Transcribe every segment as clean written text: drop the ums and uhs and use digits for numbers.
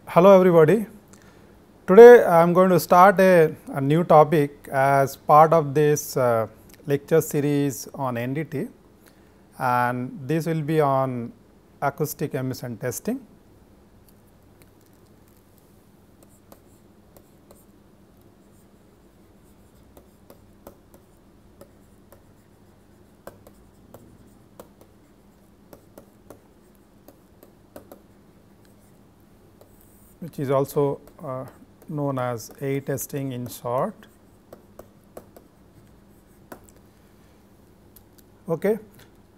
Hello everybody. Today I am going to start a new topic as part of this lecture series on NDT, and this will be on acoustic emission testing. Which is also known as A testing in short. Okay.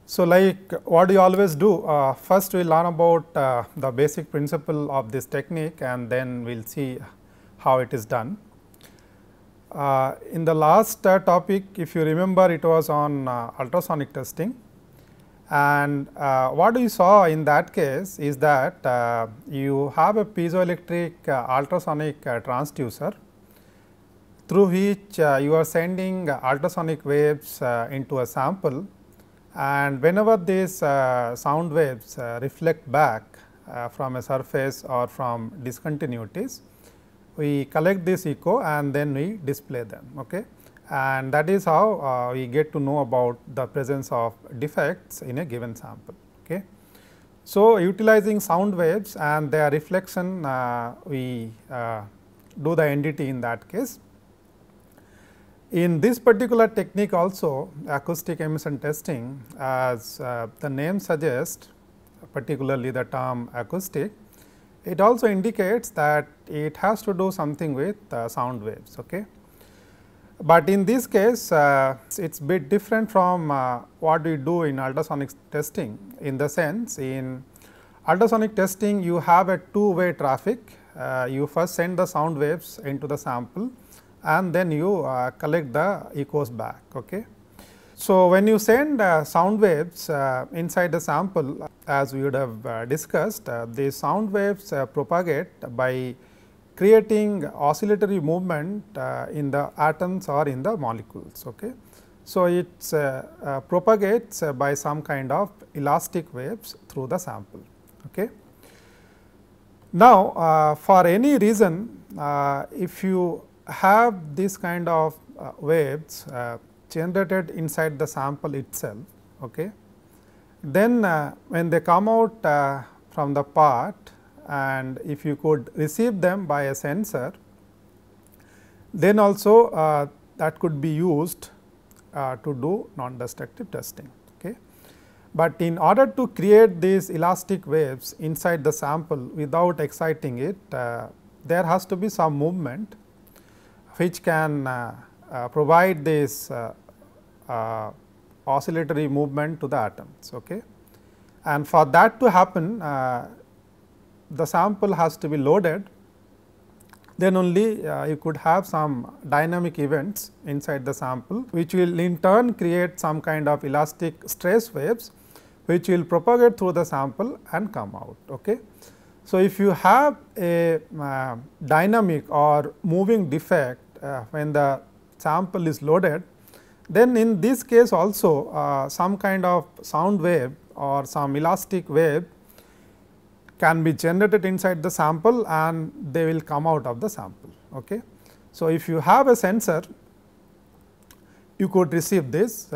So, like what you always do, first we will learn about the basic principle of this technique, and then we will see how it is done. In the last topic, if you remember, it was on ultrasonic testing, and what we saw in that case is that you have a piezoelectric ultrasonic transducer through which you are sending ultrasonic waves into a sample, and whenever these sound waves reflect back from a surface or from discontinuities, we collect this echo and then we display them. Okay. And that is how we get to know about the presence of defects in a given sample. Okay. So, utilizing sound waves and their reflection, we do the NDT in that case. In this particular technique also, acoustic emission testing, as the name suggests, particularly the term acoustic, it also indicates that it has to do something with sound waves. Okay. But in this case, it is bit different from what we do in ultrasonic testing, in the sense in ultrasonic testing you have a two-way traffic. You first send the sound waves into the sample and then you collect the echoes back. Okay. So, when you send sound waves inside the sample, as we would have discussed, the sound waves propagate by creating oscillatory movement in the atoms or in the molecules. Okay. So, it propagates by some kind of elastic waves through the sample. Okay. Now, for any reason, if you have this kind of waves generated inside the sample itself, okay, then when they come out from the part, and if you could receive them by a sensor, then also that could be used to do non-destructive testing. Okay. But in order to create these elastic waves inside the sample without exciting it, there has to be some movement which can provide this oscillatory movement to the atoms. Okay. And for that to happen, the sample has to be loaded, then only you could have some dynamic events inside the sample, which will in turn create some kind of elastic stress waves, which will propagate through the sample and come out. Okay. So, if you have a dynamic or moving defect when the sample is loaded, then in this case also some kind of sound wave or some elastic wave can be generated inside the sample and they will come out of the sample. Okay. So, if you have a sensor, you could receive this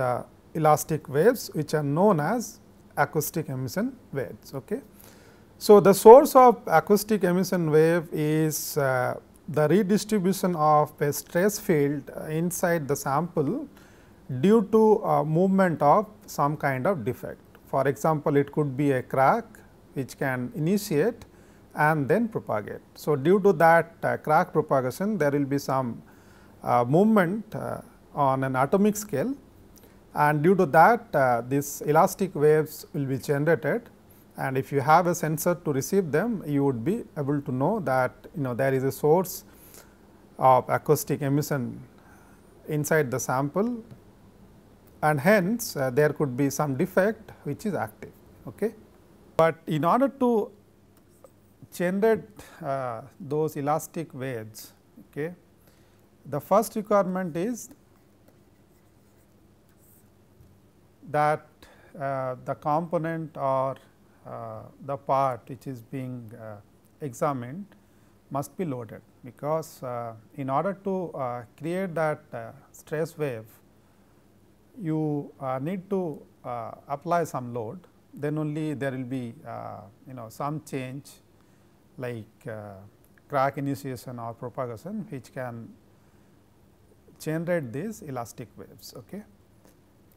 elastic waves, which are known as acoustic emission waves. Okay. So, the source of acoustic emission wave is the redistribution of a stress field inside the sample due to movement of some kind of defect. For example, it could be a crack which can initiate and then propagate. So, due to that crack propagation, there will be some movement on an atomic scale, and due to that these elastic waves will be generated, and if you have a sensor to receive them, you would be able to know that there is a source of acoustic emission inside the sample, and hence there could be some defect which is active. Okay. But in order to generate those elastic waves, okay, the first requirement is that the component or the part which is being examined must be loaded, because in order to create that stress wave, you need to apply some load, then only there will be some change like crack initiation or propagation, which can generate these elastic waves. Okay.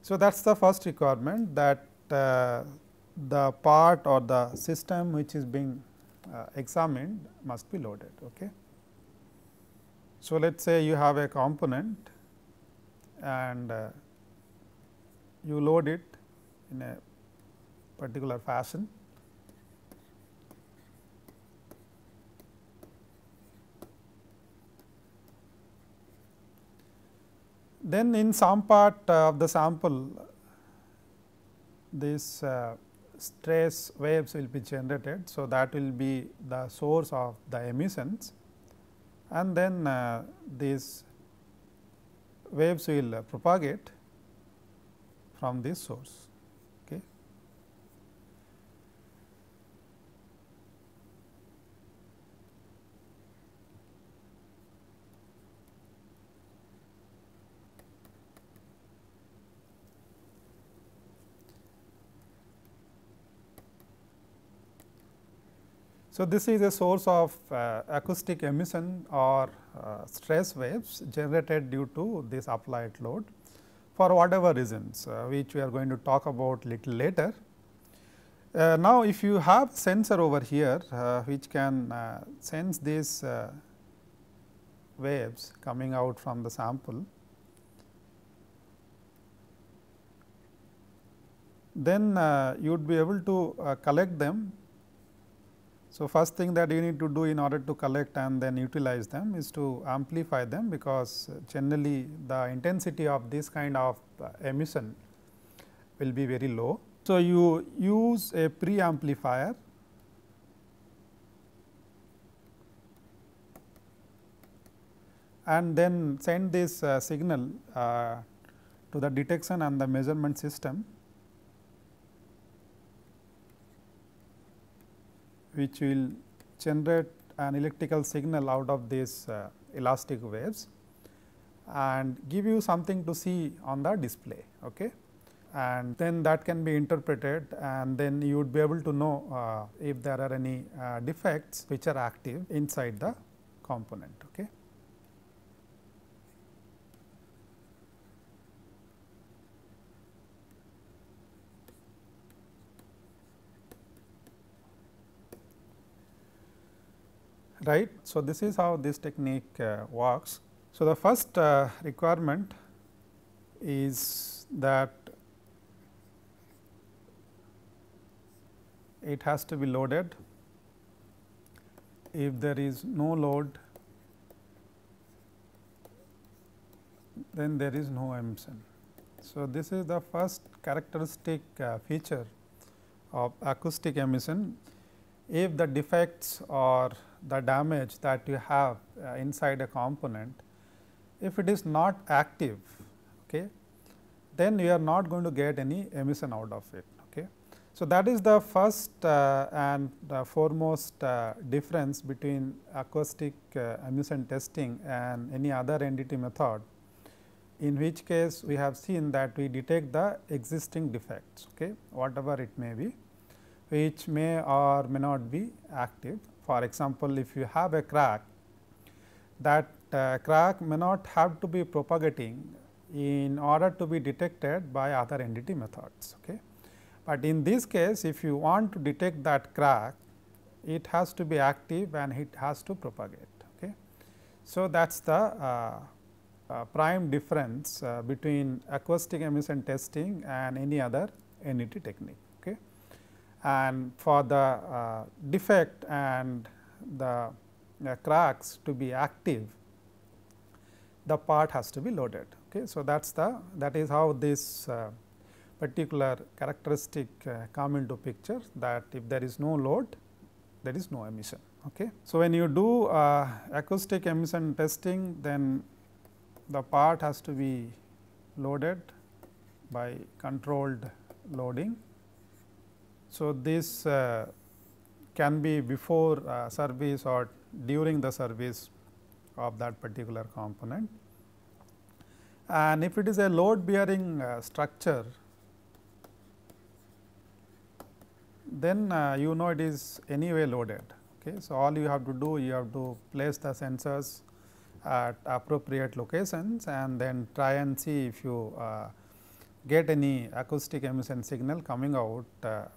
So, that is the first requirement, that the part or the system which is being examined must be loaded. Okay. So, let us say you have a component and you load it in a particular fashion. Then in some part of the sample, this stress waves will be generated. So, that will be the source of the emissions, and then these waves will propagate from this source. Okay. So, this is a source of acoustic emission or stress waves generated due to this applied load for whatever reasons, which we are going to talk about little later. Now, if you have sensor over here which can sense these waves coming out from the sample, then you would be able to collect them. So, first thing that you need to do in order to collect and then utilize them is to amplify them, because generally the intensity of this kind of emission will be very low. So, you use a pre-amplifier and then send this signal to the detection and the measurement system, which will generate an electrical signal out of these elastic waves and give you something to see on the display. Okay. And then that can be interpreted, and then you would be able to know if there are any defects which are active inside the component. Okay. Right. So, this is how this technique works. So, the first requirement is that it has to be loaded. If there is no load, then there is no emission. So, this is the first characteristic feature of acoustic emission. If the defects or the damage that you have inside a component, if it is not active, okay, then you are not going to get any emission out of it. Okay. So, that is the first and foremost difference between acoustic emission testing and any other NDT method, in which case we have seen that we detect the existing defects, okay, whatever it may be, which may or may not be active. For example, if you have a crack, that crack may not have to be propagating in order to be detected by other NDT methods. Okay. But in this case, if you want to detect that crack, it has to be active and it has to propagate. Okay. So, that is the prime difference between acoustic emission testing and any other NDT technique. Okay. And for the defect and the cracks to be active, the part has to be loaded. Okay. So, that is how this particular characteristic come into picture, that if there is no load, there is no emission. Okay. So, when you do acoustic emission testing, then the part has to be loaded by controlled loading. So, this can be before service or during the service of that particular component. And if it is a load bearing structure, then you know it is anyway loaded. Okay. So, all you have to do, you have to place the sensors at appropriate locations and then try and see if you get any acoustic emission signal coming out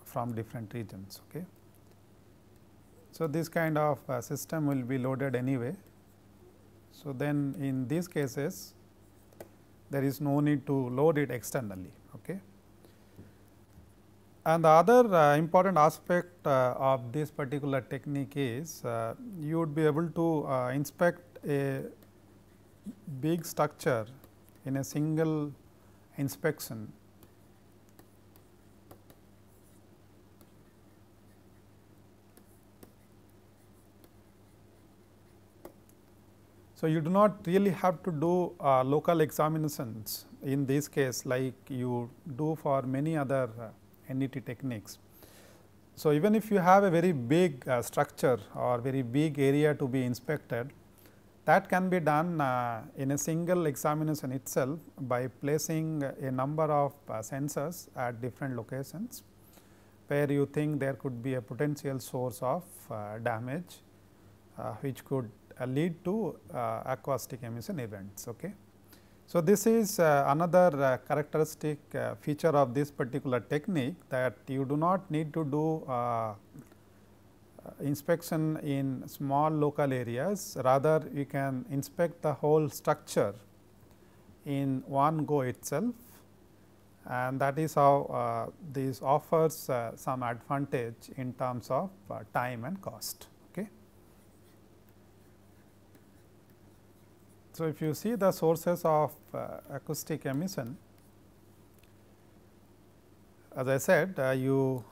from different regions. Okay. So, this kind of system will be loaded anyway. So, then in these cases there is no need to load it externally. Okay. And the other important aspect of this particular technique is you would be able to inspect a big structure in a single inspection. So, you do not really have to do local examinations in this case like you do for many other NDT techniques. So, even if you have a very big structure or very big area to be inspected, that can be done in a single examination itself by placing a number of sensors at different locations, where you think there could be a potential source of damage, which could lead to acoustic emission events. Okay. So, this is another characteristic feature of this particular technique, that you do not need to do inspection in small local areas, rather you can inspect the whole structure in one go itself, and that is how this offers some advantage in terms of time and cost. Okay. So, if you see the sources of acoustic emission, as I said, you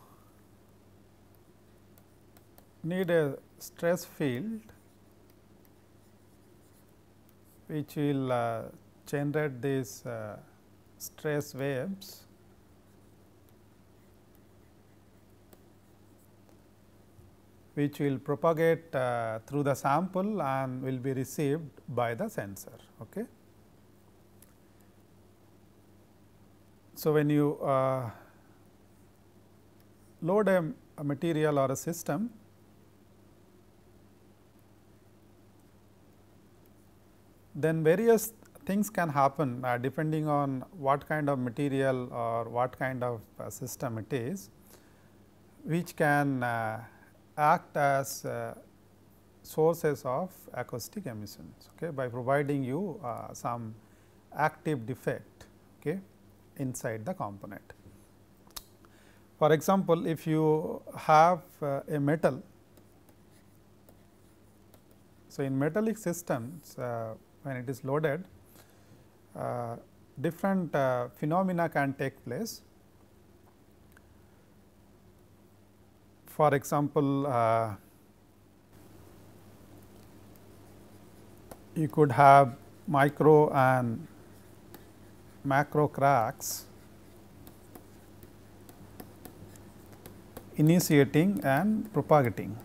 need a stress field which will generate these stress waves, which will propagate through the sample and will be received by the sensor. Okay. So, when you load a material or a system, then various things can happen depending on what kind of material or what kind of system it is, which can act as sources of acoustic emissions, okay, by providing you some active defect, okay, inside the component. For example, if you have a metal, so in metallic systems when it is loaded, different phenomena can take place. For example, you could have micro and macro cracks initiating and propagating.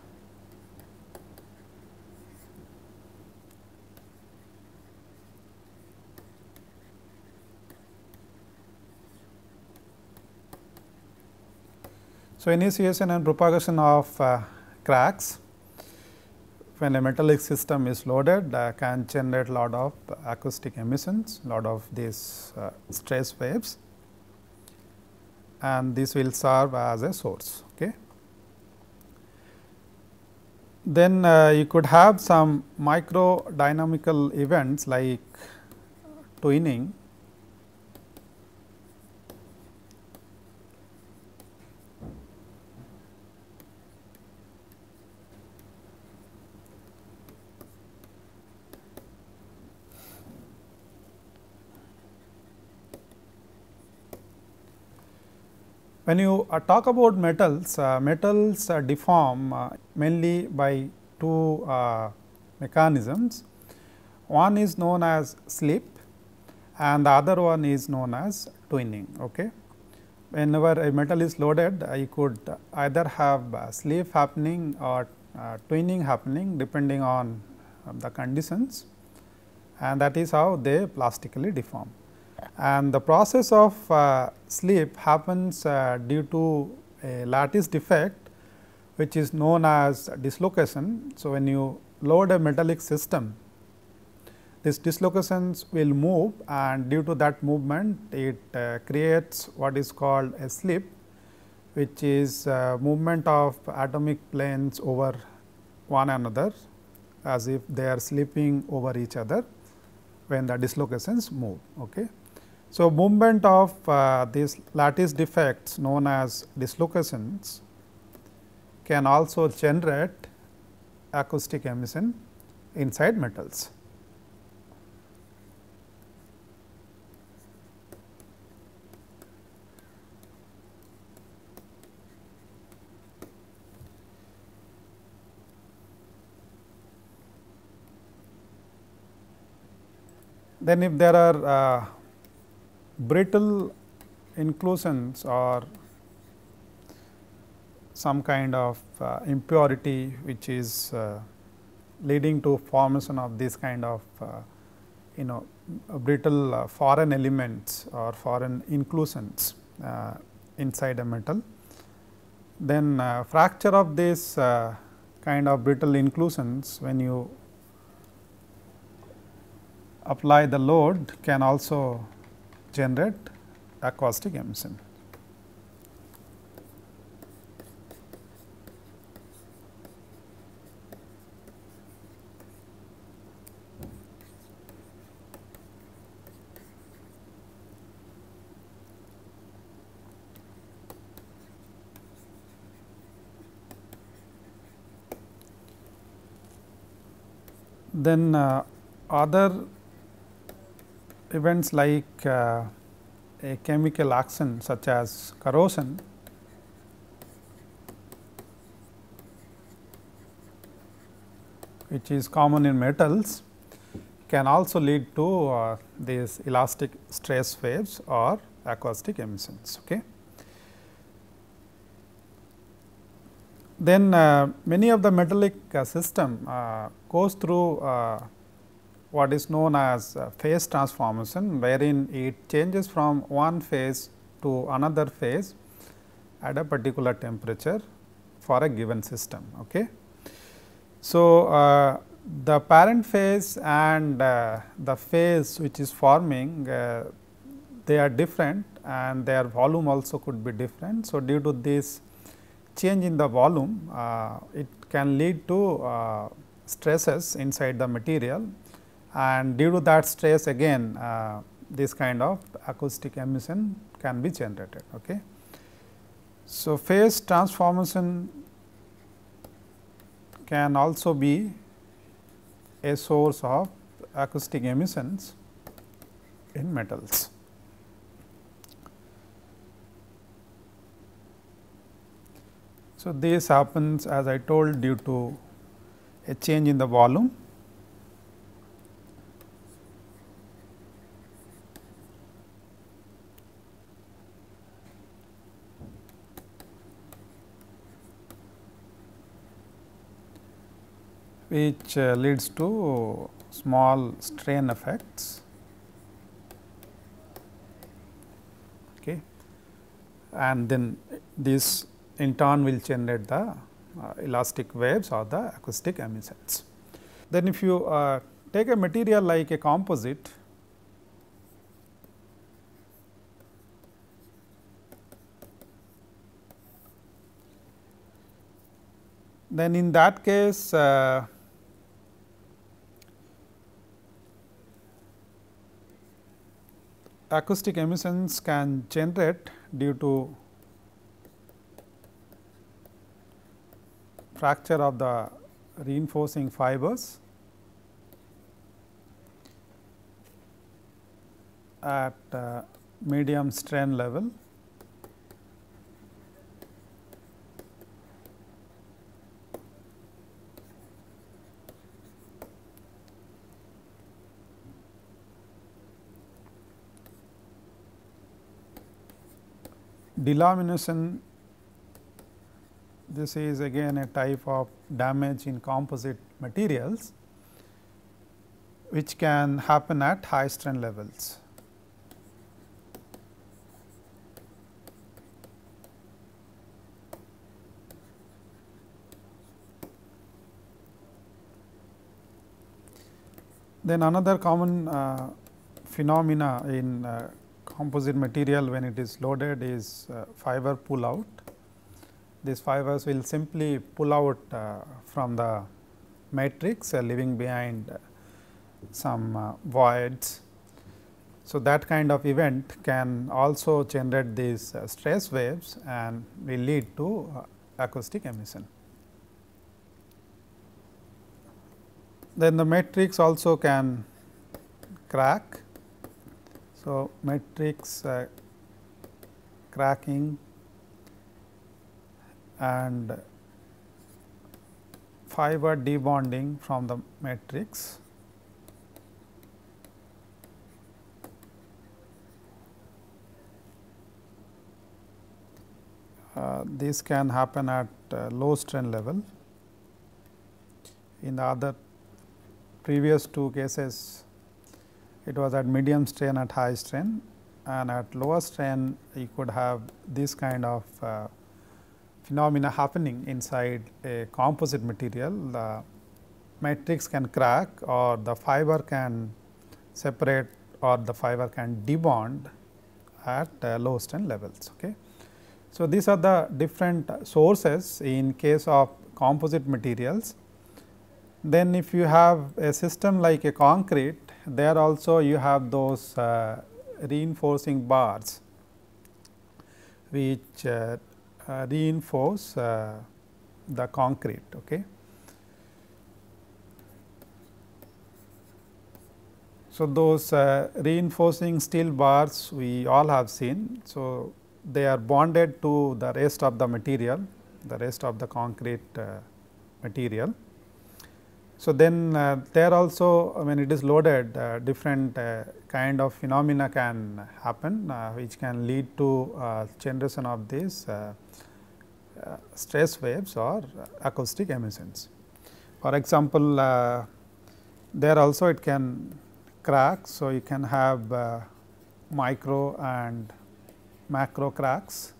So, initiation and propagation of cracks when a metallic system is loaded can generate lot of acoustic emissions, lot of these stress waves, and this will serve as a source. Okay. Then you could have some micro dynamical events like twinning, when you talk about metals, metals deform mainly by two mechanisms. One is known as slip and the other one is known as twinning. Okay. whenever a metal is loaded, you could either have slip happening or twinning happening depending on the conditions, and that is how they plastically deform. And the process of slip happens due to a lattice defect, which is known as dislocation. So, when you load a metallic system, these dislocations will move, and due to that movement it creates what is called a slip, which is movement of atomic planes over one another as if they are slipping over each other when the dislocations move. Okay. So, movement of these lattice defects known as dislocations can also generate acoustic emission inside metals. Then if there are brittle inclusions or some kind of impurity which is leading to formation of this kind of brittle foreign elements or foreign inclusions inside a metal, then fracture of this kind of brittle inclusions when you apply the load can also generate acoustic emission. Then other events like a chemical action such as corrosion which is common in metals can also lead to these elastic stress waves or acoustic emissions. Okay. Then many of the metallic system goes through what is known as phase transformation, wherein it changes from one phase to another phase at a particular temperature for a given system. Okay. So, the parent phase and the phase which is forming they are different and their volume also could be different. So, due to this change in the volume, it can lead to stresses inside the material, and due to that stress again this kind of acoustic emission can be generated. Okay. So, phase transformation can also be a source of acoustic emissions in metals. So, this happens as I told due to a change in the volume. Which leads to small strain effects. Okay. And then this in turn will generate the elastic waves or the acoustic emissions. Then if you take a material like a composite, then in that case acoustic emissions can generate due to fracture of the reinforcing fibers at medium strain level. delamination, this is again a type of damage in composite materials which can happen at high strain levels. Then another common phenomena in composite material when it is loaded is fiber pull out. These fibers will simply pull out from the matrix, leaving behind some voids. So, that kind of event can also generate these stress waves and will lead to acoustic emission. Then the matrix also can crack. So, matrix cracking and fiber debonding from the matrix. This can happen at low strain level. In the other previous two cases, it was at medium strain at high strain, and at lower strain you could have this kind of phenomena happening inside a composite material. The matrix can crack or the fiber can separate or the fiber can debond at low strain levels. Okay. So, these are the different sources in case of composite materials. Then if you have a system like a concrete, there also you have those reinforcing bars which reinforce the concrete. Okay. So, those reinforcing steel bars we all have seen. So, they are bonded to the rest of the material, the rest of the concrete material. So, then there also when it is loaded different kind of phenomena can happen which can lead to generation of these stress waves or acoustic emissions. For example, there also it can crack. So, you can have micro and macro cracks.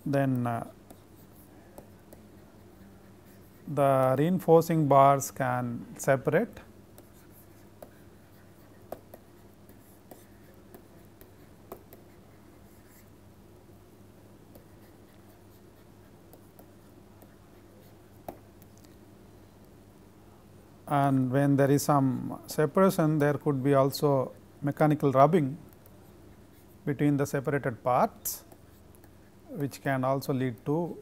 Then the reinforcing bars can separate. And when there is some separation, there could be also mechanical rubbing between the separated parts, which can also lead to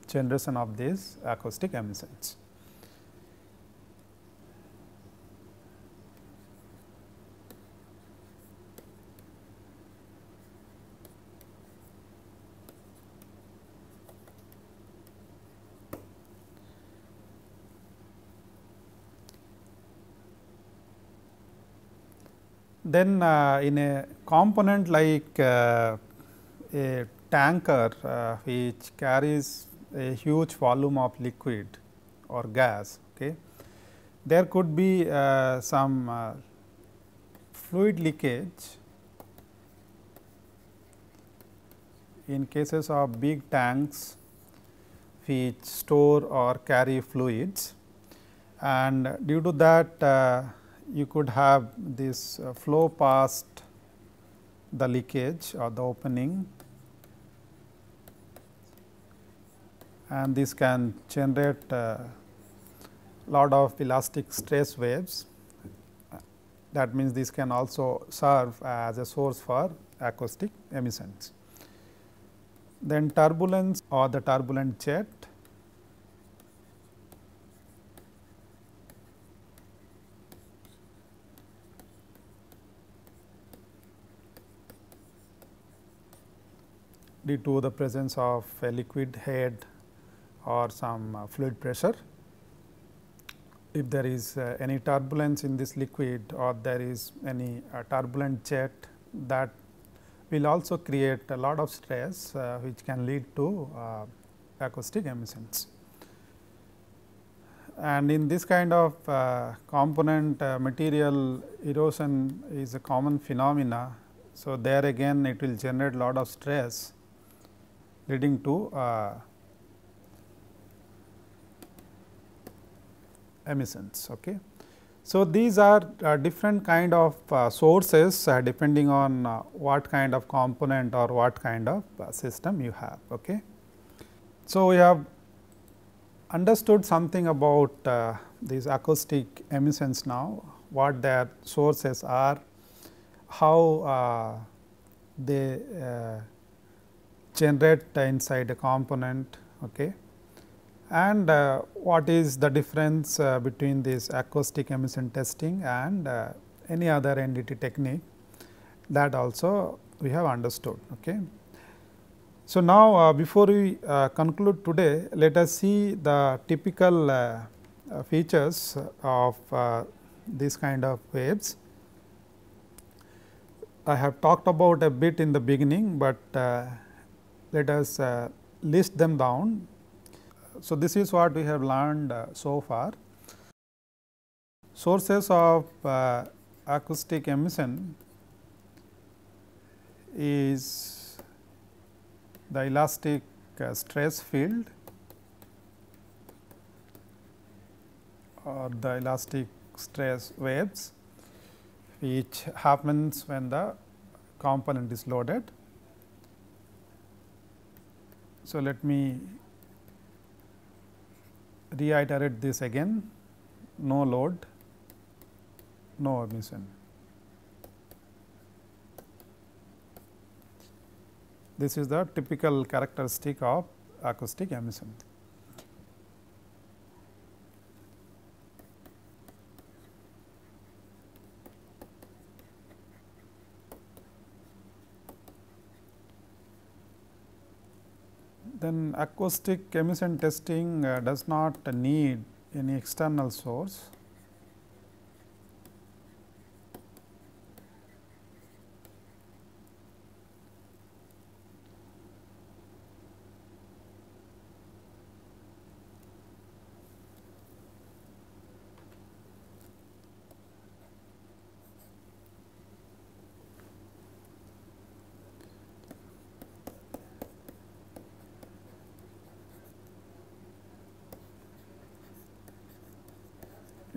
generation of these acoustic emissions. Then in a component like a tanker which carries a huge volume of liquid or gas, okay, there could be some fluid leakage in cases of big tanks which store or carry fluids, and due to that you could have this flow past the leakage or the opening, and this can generate lot of elastic stress waves. That means, this can also serve as a source for acoustic emissions. Then turbulence or the turbulent jet. Due to the presence of a liquid head or some fluid pressure. if there is any turbulence in this liquid or there is any turbulent jet, that will also create a lot of stress which can lead to acoustic emissions. And in this kind of component, material erosion is a common phenomena. So, there again it will generate lot of stress leading to emissions. Okay. So, these are different kind of sources depending on what kind of component or what kind of system you have. Okay. So, we have understood something about these acoustic emissions now, what their sources are, how they generate inside a component. Okay. And what is the difference between this acoustic emission testing and any other NDT technique, that also we have understood. Okay. So, now before we conclude today, let us see the typical features of this kind of waves. I have talked about a bit in the beginning, but let us list them down. So, this is what we have learned so far. Sources of acoustic emission is the elastic stress field or the elastic stress waves, which happens when the component is loaded. So, let me reiterate this again: no load, no emission. This is the typical characteristic of acoustic emission. Then acoustic emission testing does not need any external source.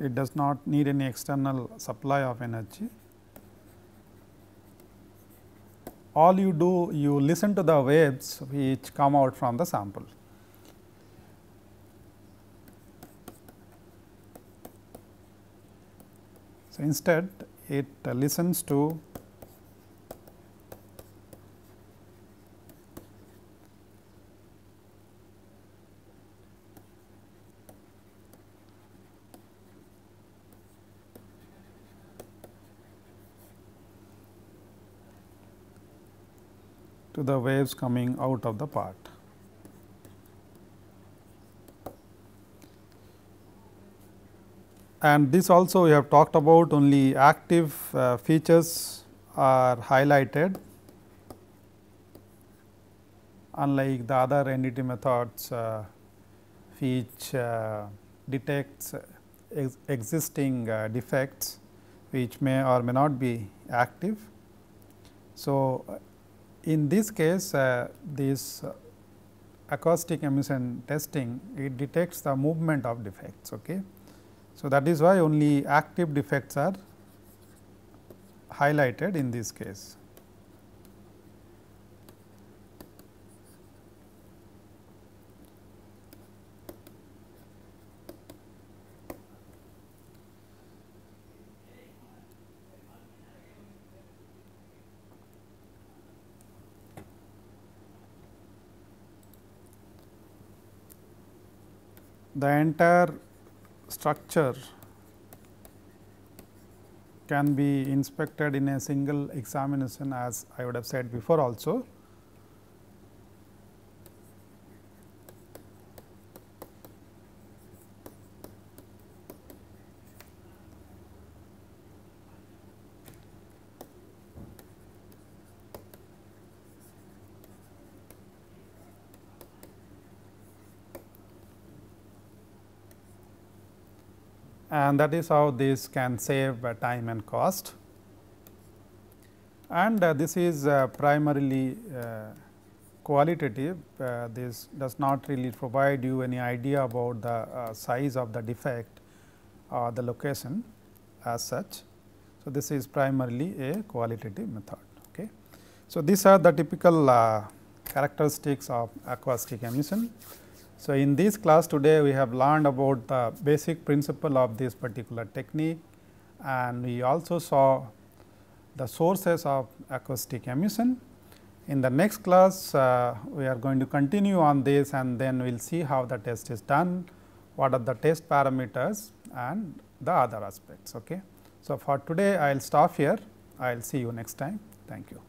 It does not need any external supply of energy. All you do, you listen to the waves which come out from the sample. So, instead it listens to the waves coming out of the part. And this also we have talked about, only active features are highlighted, unlike the other NDT methods which detects existing defects which may or may not be active. So, in this case this acoustic emission testing, it detects the movement of defects. Okay. So, that is why only active defects are highlighted in this case. The entire structure can be inspected in a single examination, as I would have said before also. and that is how this can save time and cost. And this is primarily qualitative. This does not really provide you any idea about the size of the defect or the location as such. So, this is primarily a qualitative method. Okay. So, these are the typical characteristics of acoustic emission. So, in this class today we have learned about the basic principle of this particular technique, and we also saw the sources of acoustic emission. In the next class we are going to continue on this, and then we will see how the test is done, what are the test parameters and the other aspects. Okay. So, for today I will stop here. I will see you next time. Thank you.